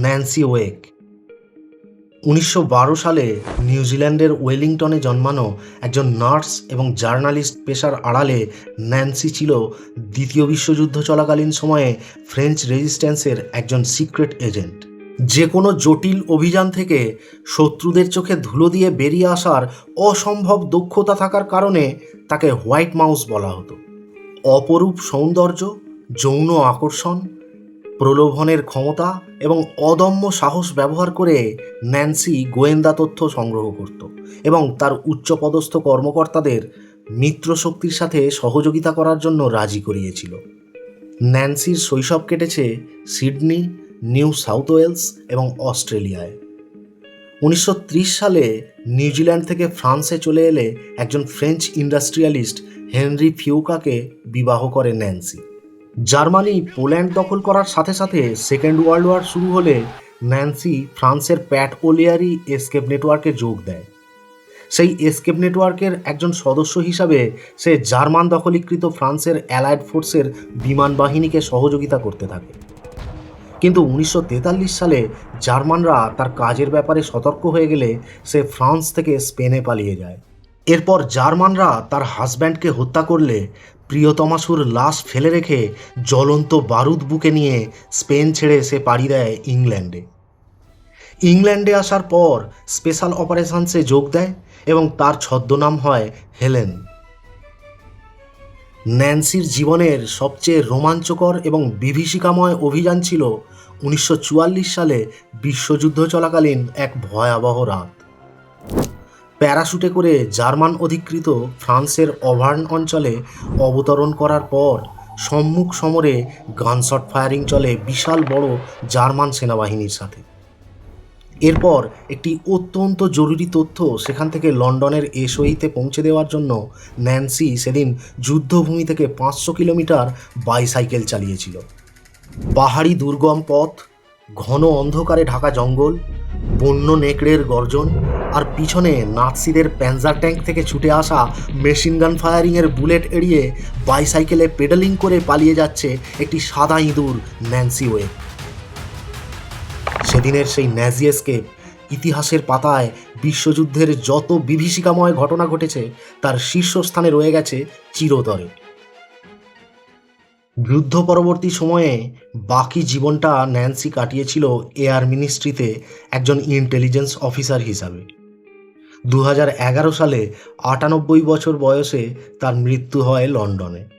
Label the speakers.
Speaker 1: Nancy ওয়েক। 1912 সালে নিউজিল্যান্ডের ওয়েলিংটনে জন্মানো একজন নার্স এবং জার্নালিস্ট পেশার আড়ালে ন্যান্সি ছিল দ্বিতীয় বিশ্বযুদ্ধ চলাকালীন সময়ে ফ্রেঞ্চ রেজিস্ট্যান্সের একজন সিক্রেট এজেন্ট। যে কোনো জটিল অভিযান থেকে শত্রুদের চোখে ধুলো দিয়ে বেরিয়ে আসার অসম্ভব দক্ষতা থাকার কারণে তাকে হোয়াইট মাউস বলা হতো। অপরূপ সৌন্দর্য, যৌন আকর্ষণ, প্রলোভনের ক্ষমতা এবং অদম্য সাহস ব্যবহার করে ন্যান্সি গোয়েন্দা তথ্য সংগ্রহ করত এবং তার উচ্চপদস্থ কর্মকর্তাদের মিত্রশক্তির সাথে সহযোগিতা করার জন্য রাজি করিয়েছিল। ন্যান্সির শৈশব কেটেছে সিডনি, নিউ সাউথ ওয়েলস এবং অস্ট্রেলিয়ায়। 1930 সালে নিউজিল্যান্ড থেকে ফ্রান্সে চলে এলে একজন ফ্রেঞ্চ ইন্ডাস্ট্রিয়ালিস্ট হেনরি ফিউকাকে বিবাহ করে ন্যান্সি। জার্মানি পোল্যান্ড দখল করার সাথে সাথে সেকেন্ড ওয়ার্ল্ড ওয়ার শুরু হলে ন্যান্সি ফ্রান্সের প্যাট ওলিয়ারি এসকেপ নেটওয়ার্কে যোগ দেয়। সেই এসকেপ নেটওয়ার্কের একজন সদস্য হিসাবে সে জার্মান দখলীকৃত ফ্রান্সের অ্যালায়েড ফোর্সের বিমান বাহিনীকে সহযোগিতা করতে থাকে। কিন্তু 1943 সালে জার্মানরা তার কাজের ব্যাপারে সতর্ক হয়ে গেলে সে ফ্রান্স থেকে স্পেনে পালিয়ে যায়। এরপর জার্মানরা তার হাজব্যান্ডকে হত্যা করলে প্রিয়তমাসুর লাশ ফেলে রেখে জ্বলন্ত বারুদ বুকে নিয়ে স্পেন ছেড়ে সে পাড়ি দেয় ইংল্যান্ডে। ইংল্যান্ডে আসার পর স্পেশাল অপারেশনসে যোগ দেয় এবং তার ছদ্মনাম হয় হেলেন। ন্যান্সির জীবনের সবচেয়ে রোমাঞ্চকর এবং বিভীষিকাময় অভিযান ছিল 1944 সালে বিশ্বযুদ্ধ চলাকালীন এক ভয়াবহ রাত। প্যারাশুটে করে জার্মান অধিকৃত ফ্রান্সের অভার্ন অঞ্চলে অবতরণ করার পর সম্মুখ সমরে গানশট ফায়ারিং চলে বিশাল বড় জার্মান সেনাবাহিনীর সাথে। এরপর একটি অত্যন্ত জরুরি তথ্য সেখান থেকে লন্ডনের এসওইতে পৌঁছে দেওয়ার জন্য ন্যান্সি সেদিন যুদ্ধভূমি থেকে 500 কিলোমিটার বাইসাইকেল চালিয়েছিল। পাহাড়ি দুর্গম পথ, ঘন অন্ধকারে ঢাকা জঙ্গল, বন্য নেকড়ের গর্জন আর পিছনে নাৎসিদের প্যান্জার ট্যাঙ্ক থেকে ছুটে আসা মেশিনগান ফায়ারিংয়ের বুলেট এড়িয়ে বাইসাইকেলে পেডালিং করে পালিয়ে যাচ্ছে একটি সাদা ইঁদুর ন্যান্সি ওয়েক। সেদিনের সেই ন্যাজি এসকেপ ইতিহাসের পাতায় বিশ্বযুদ্ধের যত বিভীষিকাময় ঘটনা ঘটেছে তার শীর্ষস্থানে রয়ে গেছে চিরতরে। যুদ্ধ পরবর্তী সময়ে বাকি জীবনটা ন্যান্সি কাটিয়েছিল এয়ার মিনিস্ট্রিতে একজন ইন্টেলিজেন্স অফিসার হিসাবে। 2011 সালে 98 বছর বয়সে তার মৃত্যু হয় লন্ডনে।